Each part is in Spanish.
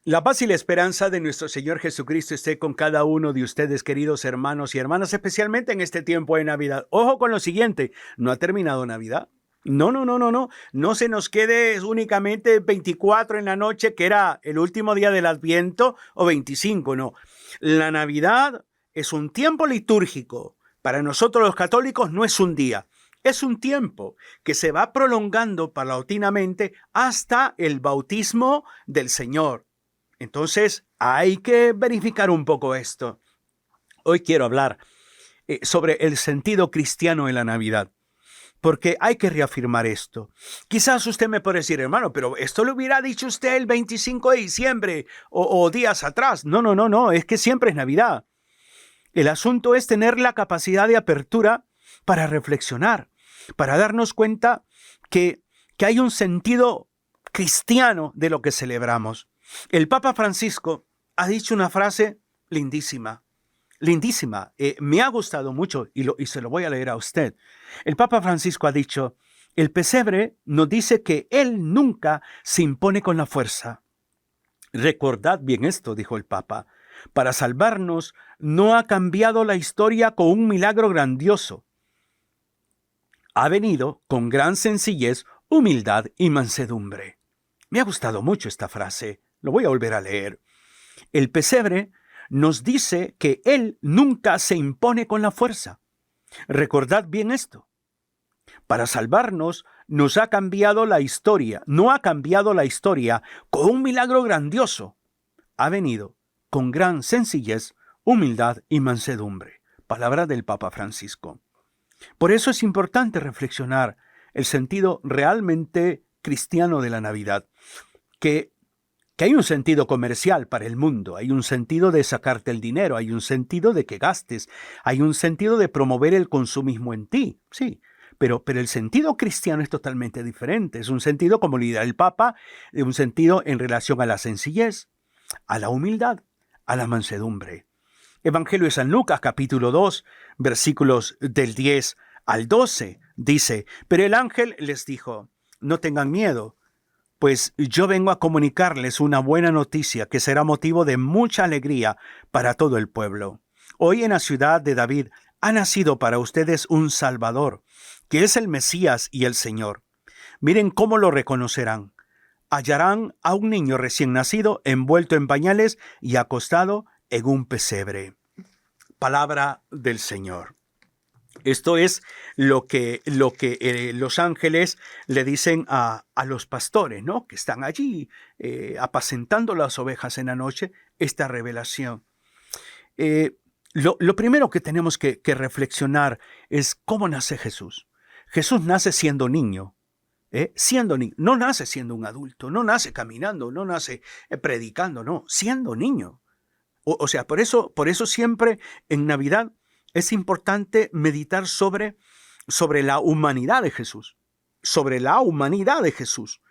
La paz y la esperanza de nuestro Señor Jesucristo esté con cada uno de ustedes, queridos hermanos y hermanas, especialmente en este tiempo de Navidad. Ojo con lo siguiente, no ha terminado Navidad. No, no, no, no, no. No se nos quede únicamente 24 en la noche, que era el último día del Adviento, o 25, no. La Navidad es un tiempo litúrgico. Para nosotros los católicos no es un día. Es un tiempo que se va prolongando paulatinamente hasta el bautismo del Señor. Entonces, hay que verificar un poco esto. Hoy quiero hablar sobre el sentido cristiano de la Navidad, porque hay que reafirmar esto. Quizás usted me puede decir, hermano, pero esto lo hubiera dicho usted el 25 de diciembre o días atrás. No, no, no, no, es que siempre es Navidad. El asunto es tener la capacidad de apertura para reflexionar, para darnos cuenta que hay un sentido cristiano de lo que celebramos. El Papa Francisco ha dicho una frase lindísima, lindísima. Me ha gustado mucho y se lo voy a leer a usted. El Papa Francisco ha dicho, el pesebre nos dice que él nunca se impone con la fuerza. Recordad bien esto, dijo el Papa. Para salvarnos no ha cambiado la historia con un milagro grandioso. Ha venido con gran sencillez, humildad y mansedumbre. Me ha gustado mucho esta frase. Lo voy a volver a leer. El pesebre nos dice que Él nunca se impone con la fuerza. Recordad bien esto. Para salvarnos nos ha cambiado la historia. No ha cambiado la historia con un milagro grandioso. Ha venido con gran sencillez, humildad y mansedumbre. Palabra del Papa Francisco. Por eso es importante reflexionar el sentido realmente cristiano de la Navidad. Que hay un sentido comercial para el mundo, hay un sentido de sacarte el dinero, hay un sentido de que gastes, hay un sentido de promover el consumismo en ti, sí, pero el sentido cristiano es totalmente diferente, es un sentido, como le dirá el Papa, un sentido en relación a la sencillez, a la humildad, a la mansedumbre. Evangelio de San Lucas, capítulo 2, versículos del 10 al 12, dice, pero el ángel les dijo, no tengan miedo, pues yo vengo a comunicarles una buena noticia que será motivo de mucha alegría para todo el pueblo. Hoy en la ciudad de David ha nacido para ustedes un Salvador, que es el Mesías y el Señor. Miren cómo lo reconocerán. Hallarán a un niño recién nacido, envuelto en pañales y acostado en un pesebre. Palabra del Señor. Esto es lo que los ángeles le dicen a los pastores, ¿no? Que están allí apacentando las ovejas en la noche, esta revelación. Lo primero que tenemos que reflexionar es cómo nace Jesús. Jesús nace siendo niño, siendo niño. No nace siendo un adulto, no nace caminando, no nace predicando, no, siendo niño. O sea, por eso siempre en Navidad es importante meditar sobre la humanidad de Jesús, sobre la humanidad de Jesús.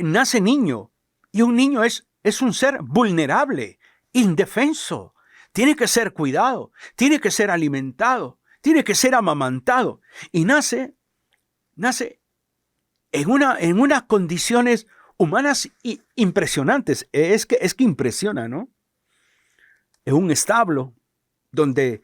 Nace niño y un niño es un ser vulnerable, indefenso. Tiene que ser cuidado, tiene que ser alimentado, tiene que ser amamantado. Y nace en unas condiciones humanas impresionantes. Es que impresiona, ¿no? En un establo donde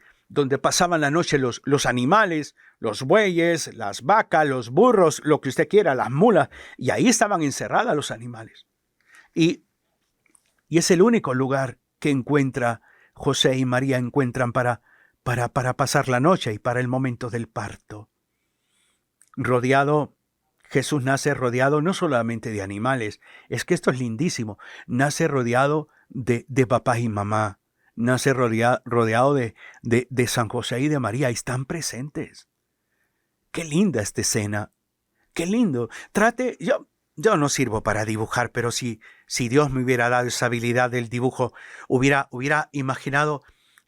pasaban la noche los animales, los bueyes, las vacas, los burros, lo que usted quiera, las mulas, y ahí estaban encerradas los animales. Y es el único lugar que encuentra José y María encuentran para pasar la noche y para el momento del parto. Jesús nace rodeado no solamente de animales, es que esto es lindísimo, nace rodeado de papá y mamá. Nace rodeado de San José y de María, y están presentes. Qué linda esta escena, qué lindo. Yo no sirvo para dibujar, pero si Dios me hubiera dado esa habilidad del dibujo, hubiera imaginado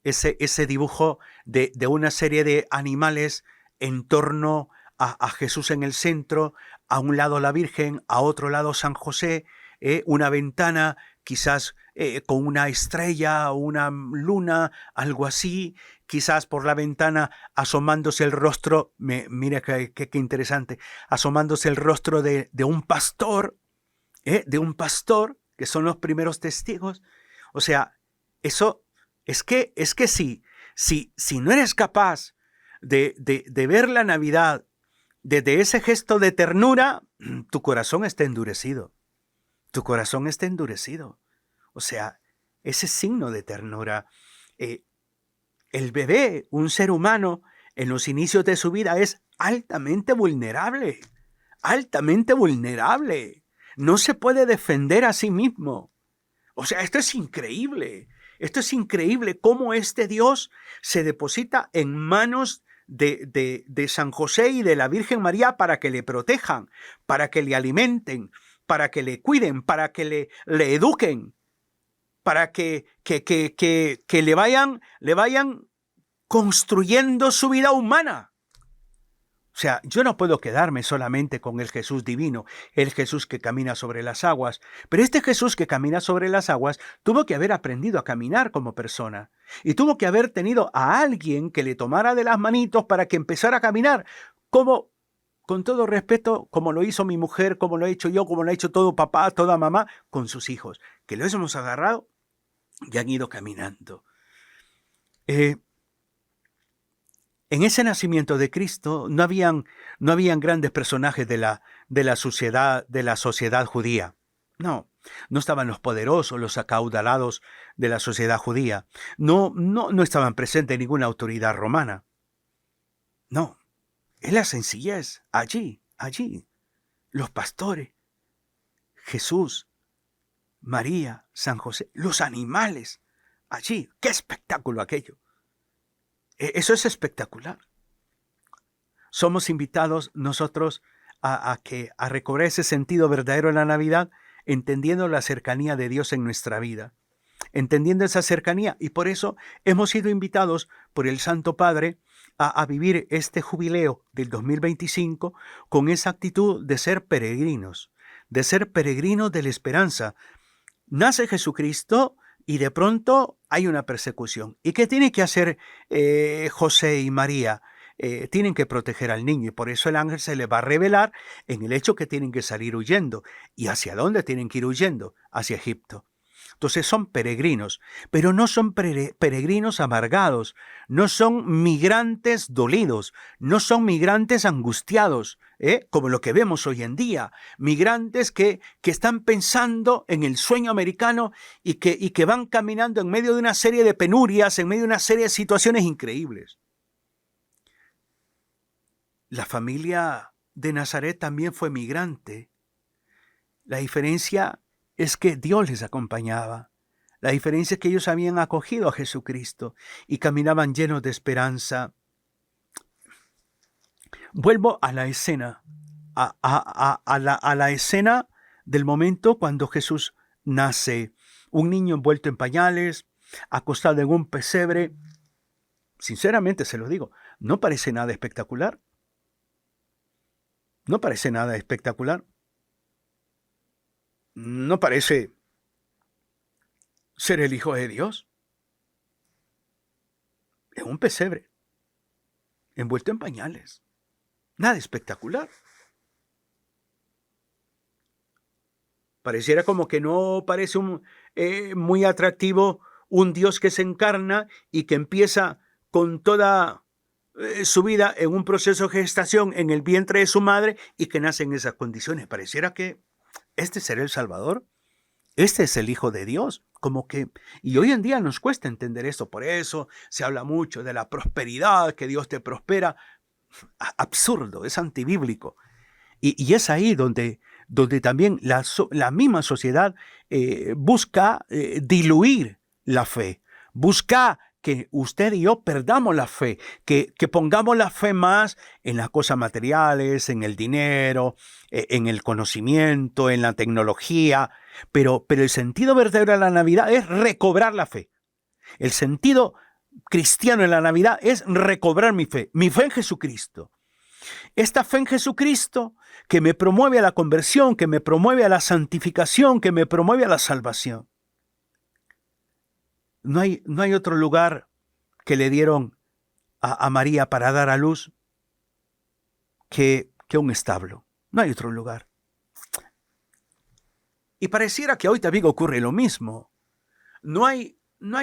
ese dibujo de una serie de animales en torno a Jesús en el centro, a un lado la Virgen, a otro lado San José, una ventana quizás con una estrella o una luna, algo así, quizás por la ventana asomándose el rostro, mira qué interesante, asomándose el rostro de un pastor, que son los primeros testigos. O sea, eso es que si no eres capaz de ver la Navidad desde ese gesto de ternura, tu corazón está endurecido. Tu corazón está endurecido. O sea, ese signo de ternura. El bebé, un ser humano, en los inicios de su vida es altamente vulnerable. Altamente vulnerable. No se puede defender a sí mismo. O sea, esto es increíble. Esto es increíble cómo este Dios se deposita en manos de San José y de la Virgen María para que le protejan, para que le alimenten, para que le cuiden, para que le eduquen, para que le vayan construyendo su vida humana. O sea, yo no puedo quedarme solamente con el Jesús divino, el Jesús que camina sobre las aguas, pero este Jesús que camina sobre las aguas tuvo que haber aprendido a caminar como persona y tuvo que haber tenido a alguien que le tomara de las manitos para que empezara a caminar, como, con todo respeto, como lo hizo mi mujer, como lo he hecho yo, como lo ha hecho todo papá, toda mamá, con sus hijos, que los hemos agarrado y han ido caminando. En ese nacimiento de Cristo no habían grandes personajes de la sociedad judía. No estaban los poderosos, los acaudalados de la sociedad judía. No estaban presentes ninguna autoridad romana. No, es la sencillez, allí, los pastores, Jesús, María, San José, los animales, allí. ¡Qué espectáculo aquello! Eso es espectacular. Somos invitados nosotros a recobrar ese sentido verdadero en la Navidad, entendiendo la cercanía de Dios en nuestra vida, entendiendo esa cercanía. Y por eso hemos sido invitados por el Santo Padre a vivir este jubileo del 2025 con esa actitud de ser peregrinos de la esperanza. Nace Jesucristo y de pronto hay una persecución. ¿Y qué tiene que hacer José y María? Tienen que proteger al niño y por eso el ángel se les va a revelar en el hecho que tienen que salir huyendo. ¿Y hacia dónde tienen que ir huyendo? Hacia Egipto. Entonces son peregrinos, pero no son peregrinos amargados, no son migrantes dolidos, no son migrantes angustiados, como lo que vemos hoy en día, migrantes que están pensando en el sueño americano y que van caminando en medio de una serie de penurias, en medio de una serie de situaciones increíbles. La familia de Nazaret también fue migrante. La diferencia es que Dios les acompañaba. La diferencia es que ellos habían acogido a Jesucristo y caminaban llenos de esperanza. Vuelvo a la escena, a la escena del momento cuando Jesús nace. Un niño envuelto en pañales, acostado en un pesebre. Sinceramente se lo digo, no parece nada espectacular. No parece nada espectacular. No parece ser el Hijo de Dios. Es un pesebre, envuelto en pañales. Nada espectacular. Pareciera como que no parece muy atractivo un Dios que se encarna y que empieza con toda su vida en un proceso de gestación en el vientre de su madre y que nace en esas condiciones. Pareciera que este será el Salvador. Este es el Hijo de Dios, y hoy en día nos cuesta entender esto, por eso se habla mucho de la prosperidad, que Dios te prospera. Absurdo, es antibíblico. Y es ahí donde también la misma sociedad busca diluir la fe, busca que usted y yo perdamos la fe, que pongamos la fe más en las cosas materiales, en el dinero, en el conocimiento, en la tecnología, pero el sentido verdadero de la Navidad es recobrar la fe. El sentido cristiano en la Navidad es recobrar mi fe en Jesucristo. Esta fe en Jesucristo que me promueve a la conversión, que me promueve a la santificación, que me promueve a la salvación. No hay otro lugar que le dieron a María para dar a luz que un establo. No hay otro lugar. Y pareciera que hoy también ocurre lo mismo. No hay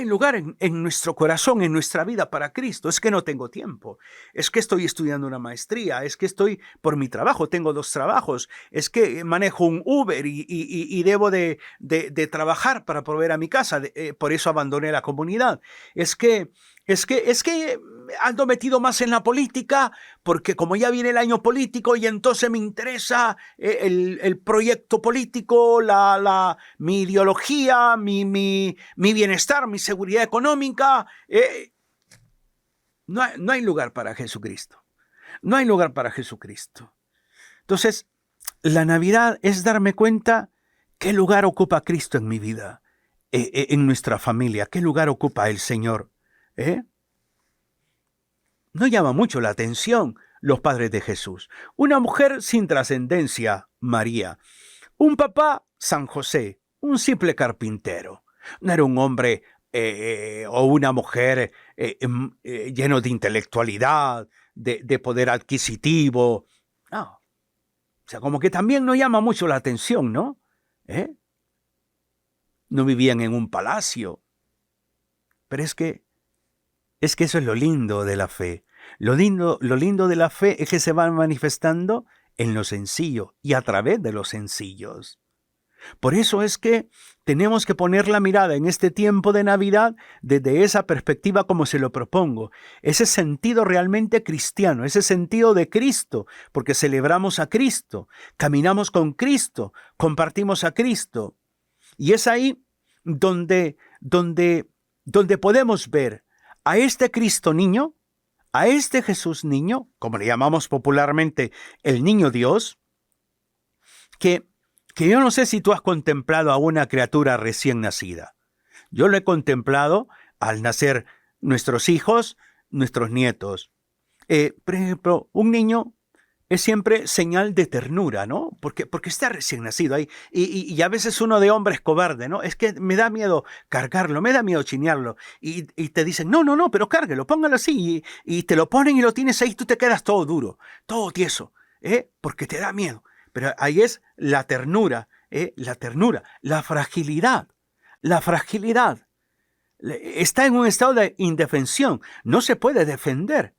lugar en nuestro corazón, en nuestra vida para Cristo. Es que no tengo tiempo. Es que estoy estudiando una maestría. Es que estoy por mi trabajo. Tengo 2 trabajos. Es que manejo un Uber y debo de trabajar para proveer a mi casa. Por eso abandoné la comunidad. Es que ando metido más en la política porque como ya viene el año político y entonces me interesa el proyecto político, mi ideología, mi bienestar, mi seguridad económica. No hay lugar para Jesucristo. No hay lugar para Jesucristo. Entonces, la Navidad es darme cuenta qué lugar ocupa Cristo en mi vida, en nuestra familia, qué lugar ocupa el Señor. No llama mucho la atención los padres de Jesús. Una mujer sin trascendencia, María. Un papá, San José, un simple carpintero. No era un hombre o una mujer lleno de intelectualidad, de poder adquisitivo. No. O sea, como que también no llama mucho la atención, ¿no? No vivían en un palacio. Pero es que eso es lo lindo de la fe. Lo lindo de la fe es que se va manifestando en lo sencillo y a través de los sencillos. Por eso es que tenemos que poner la mirada en este tiempo de Navidad desde esa perspectiva como se lo propongo. Ese sentido realmente cristiano, ese sentido de Cristo, porque celebramos a Cristo, caminamos con Cristo, compartimos a Cristo. Y es ahí donde podemos ver a este Cristo niño, a este Jesús niño, como le llamamos popularmente el niño Dios, que yo no sé si tú has contemplado a una criatura recién nacida. Yo lo he contemplado al nacer nuestros hijos, nuestros nietos. Por ejemplo, un niño es siempre señal de ternura, ¿no? Porque está recién nacido ahí. Y a veces uno de hombre es cobarde, ¿no? Es que me da miedo cargarlo, me da miedo chinearlo. Y te dicen, no, pero cárguelo, póngalo así. Y te lo ponen y lo tienes ahí, tú te quedas todo duro, todo tieso, porque te da miedo. Pero ahí es la ternura, la fragilidad. Está en un estado de indefensión, no se puede defender.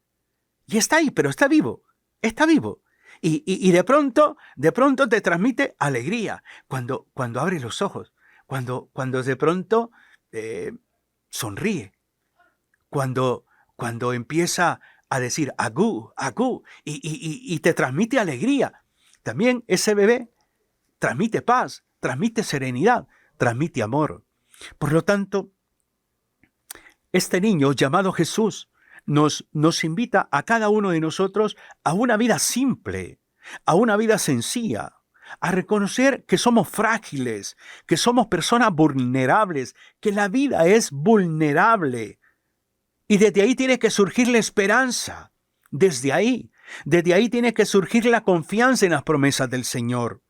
Y está ahí, pero está vivo. Está vivo. Y de pronto te transmite alegría cuando abre los ojos, cuando de pronto sonríe, cuando empieza a decir agú, agú, y te transmite alegría. También ese bebé transmite paz, transmite serenidad, transmite amor. Por lo tanto, este niño llamado Jesús nos invita a cada uno de nosotros a una vida simple, a una vida sencilla, a reconocer que somos frágiles, que somos personas vulnerables, que la vida es vulnerable. Y desde ahí tiene que surgir la esperanza. Desde ahí tiene que surgir la confianza en las promesas del Señor.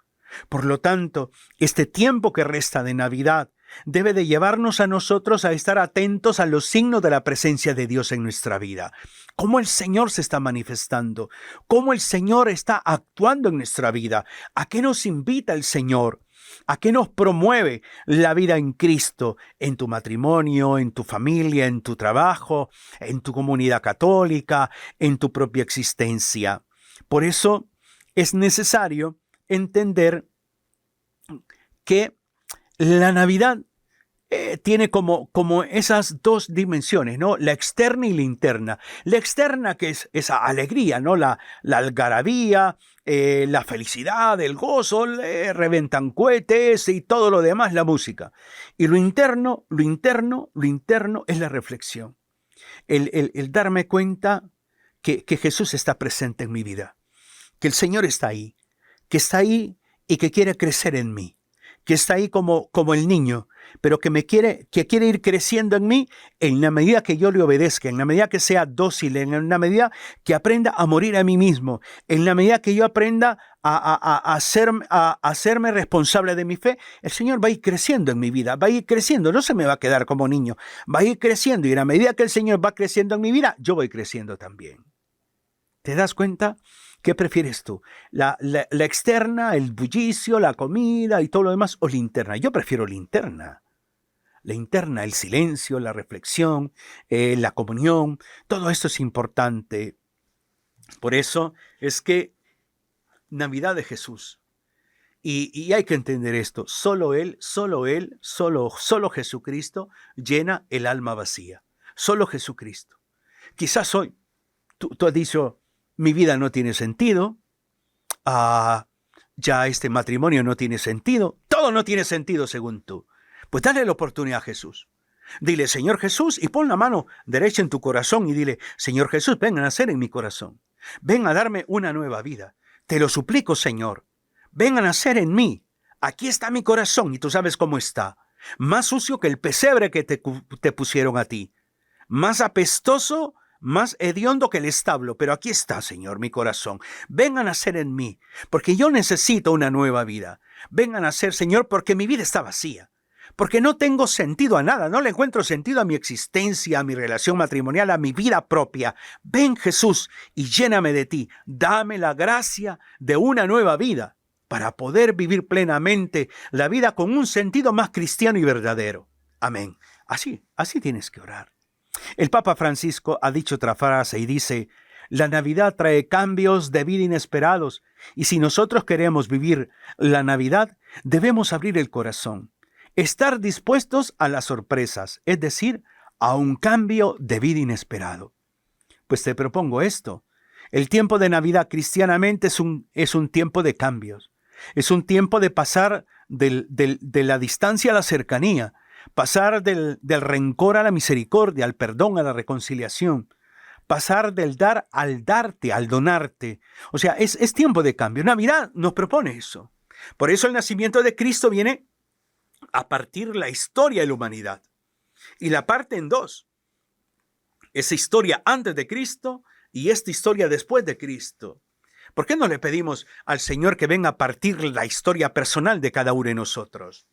Por lo tanto, este tiempo que resta de Navidad debe de llevarnos a nosotros a estar atentos a los signos de la presencia de Dios en nuestra vida. Cómo el Señor se está manifestando, cómo el Señor está actuando en nuestra vida. ¿A qué nos invita el Señor? ¿A qué nos promueve la vida en Cristo? En tu matrimonio, en tu familia, en tu trabajo, en tu comunidad católica, en tu propia existencia. Por eso es necesario entender que la Navidad tiene como esas 2 dimensiones, ¿no? La externa y la interna. La externa, que es esa alegría, ¿no? La algarabía, la felicidad, el gozo, reventan cohetes y todo lo demás, la música. Y lo interno es la reflexión. El darme cuenta que Jesús está presente en mi vida, que el Señor está ahí y que quiere crecer en mí, que está ahí como el niño, pero que quiere ir creciendo en mí en la medida que yo le obedezca, en la medida que sea dócil, en la medida que aprenda a morir a mí mismo, en la medida que yo aprenda a hacerme responsable de mi fe. El Señor va a ir creciendo en mi vida, va a ir creciendo, no se me va a quedar como niño, va a ir creciendo, y en la medida que el Señor va creciendo en mi vida, yo voy creciendo también. ¿Te das cuenta? ¿Qué prefieres tú? ¿La externa, el bullicio, la comida y todo lo demás, o la interna? Yo prefiero la interna. La interna, el silencio, la reflexión, la comunión, todo esto es importante. Por eso es que Navidad de Jesús. Y hay que entender esto, solo Jesucristo llena el alma vacía. Solo Jesucristo. Quizás hoy tú has dicho, mi vida no tiene sentido, ya este matrimonio no tiene sentido, todo no tiene sentido según tú. Pues dale la oportunidad a Jesús. Dile, Señor Jesús, y pon la mano derecha en tu corazón y dile, Señor Jesús, ven a nacer en mi corazón. Ven a darme una nueva vida. Te lo suplico, Señor. Ven a nacer en mí. Aquí está mi corazón y tú sabes cómo está. Más sucio que el pesebre que te pusieron a ti. Más apestoso, más hediondo que el establo. Pero aquí está, Señor, mi corazón. Ven a nacer en mí, porque yo necesito una nueva vida. Ven a nacer, Señor, porque mi vida está vacía. Porque no tengo sentido a nada, no le encuentro sentido a mi existencia, a mi relación matrimonial, a mi vida propia. Ven, Jesús, y lléname de ti. Dame la gracia de una nueva vida para poder vivir plenamente la vida con un sentido más cristiano y verdadero. Amén. Así tienes que orar. El Papa Francisco ha dicho otra frase y dice, la Navidad trae cambios de vida inesperados y si nosotros queremos vivir la Navidad, debemos abrir el corazón. Estar dispuestos a las sorpresas, es decir, a un cambio de vida inesperado. Pues te propongo esto. El tiempo de Navidad cristianamente es un tiempo de cambios. Es un tiempo de pasar de la distancia a la cercanía, pasar del rencor a la misericordia, al perdón, a la reconciliación, pasar del dar al darte, al donarte. O sea, es tiempo de cambio. Navidad nos propone eso. Por eso el nacimiento de Cristo viene a partir la historia de la humanidad. Y la parte en dos. Esa historia antes de Cristo y esta historia después de Cristo. ¿Por qué no le pedimos al Señor que venga a partir la historia personal de cada uno de nosotros?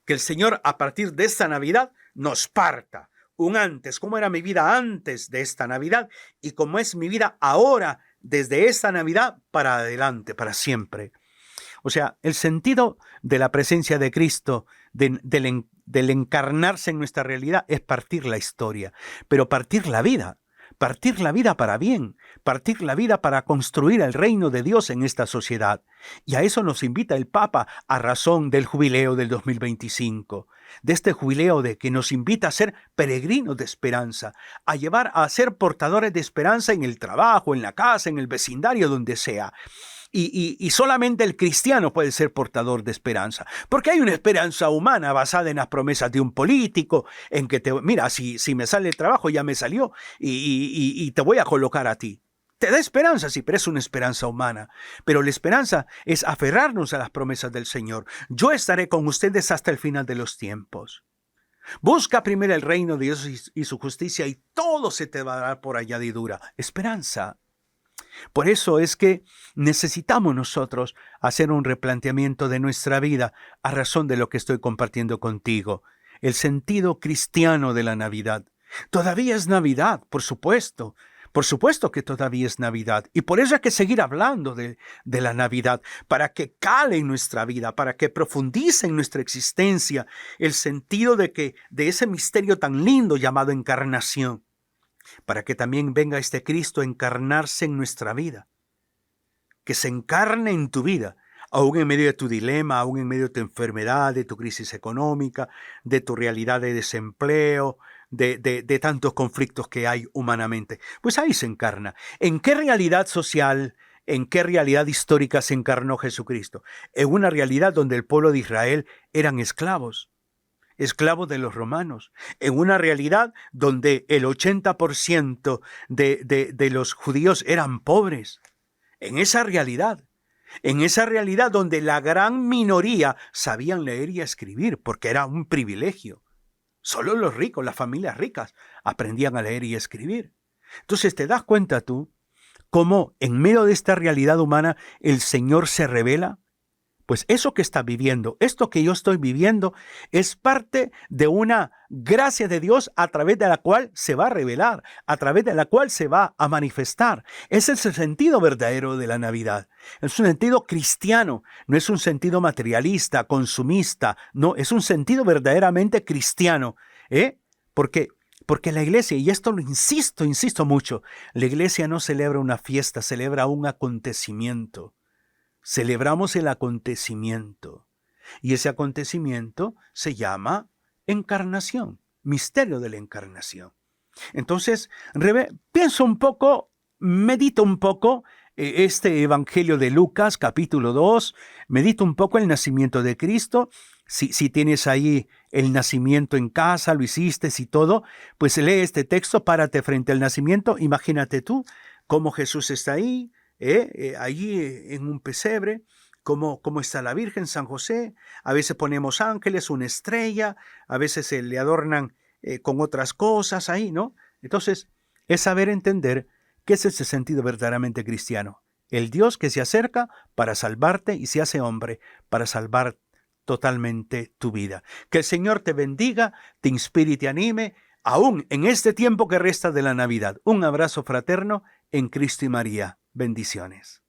Que el Señor a partir de esta Navidad nos parta un antes, cómo era mi vida antes de esta Navidad y cómo es mi vida ahora desde esta Navidad para adelante, para siempre. O sea, el sentido de la presencia de Cristo, del encarnarse en nuestra realidad, es partir la historia, pero partir la vida para bien, partir la vida para construir el reino de Dios en esta sociedad. Y a eso nos invita el Papa a razón del jubileo del 2025, de este jubileo de que nos invita a ser peregrinos de esperanza, a ser portadores de esperanza en el trabajo, en la casa, en el vecindario, donde sea. Y solamente el cristiano puede ser portador de esperanza, porque hay una esperanza humana basada en las promesas de un político, en que mira, si me sale el trabajo, ya me salió, y te voy a colocar a ti. Te da esperanza, sí, pero es una esperanza humana. Pero la esperanza es aferrarnos a las promesas del Señor. Yo estaré con ustedes hasta el final de los tiempos. Busca primero el reino de Dios y su justicia, y todo se te va a dar por añadidura. Esperanza. Por eso es que necesitamos nosotros hacer un replanteamiento de nuestra vida a razón de lo que estoy compartiendo contigo. El sentido cristiano de la Navidad. Todavía es Navidad, por supuesto. Por supuesto que todavía es Navidad. Y por eso hay que seguir hablando de la Navidad, para que cale en nuestra vida, para que profundice en nuestra existencia el sentido de ese misterio tan lindo llamado encarnación. Para que también venga este Cristo a encarnarse en nuestra vida, que se encarne en tu vida, aún en medio de tu dilema, aún en medio de tu enfermedad, de tu crisis económica, de tu realidad de desempleo, de tantos conflictos que hay humanamente. Pues ahí se encarna. ¿En qué realidad social, en qué realidad histórica se encarnó Jesucristo? En una realidad donde el pueblo de Israel eran esclavos de los romanos, en una realidad donde el 80% de los judíos eran pobres, en esa realidad donde la gran minoría sabían leer y escribir, porque era un privilegio. Solo los ricos, las familias ricas, aprendían a leer y escribir. Entonces te das cuenta tú cómo en medio de esta realidad humana el Señor se revela Pues eso que está viviendo, esto que yo estoy viviendo, es parte de una gracia de Dios a través de la cual se va a revelar, a través de la cual se va a manifestar. Ese es el sentido verdadero de la Navidad. Es un sentido cristiano, no es un sentido materialista, consumista, no, es un sentido verdaderamente cristiano. Porque la iglesia, y esto lo insisto mucho, la iglesia no celebra una fiesta, celebra un acontecimiento. Celebramos el acontecimiento y ese acontecimiento se llama encarnación, misterio de la encarnación. Entonces, pienso un poco, medito un poco este Evangelio de Lucas, capítulo 2, medito un poco el nacimiento de Cristo. Si tienes ahí el nacimiento en casa, lo hiciste y todo, pues lee este texto, párate frente al nacimiento, imagínate tú cómo Jesús está ahí, allí en un pesebre, cómo está la Virgen, San José. A veces ponemos ángeles, una estrella, a veces se le adornan con otras cosas ahí, ¿no? Entonces, es saber entender qué es ese sentido verdaderamente cristiano. El Dios que se acerca para salvarte y se hace hombre para salvar totalmente tu vida. Que el Señor te bendiga, te inspire y te anime, aún en este tiempo que resta de la Navidad. Un abrazo fraterno en Cristo y María. Bendiciones.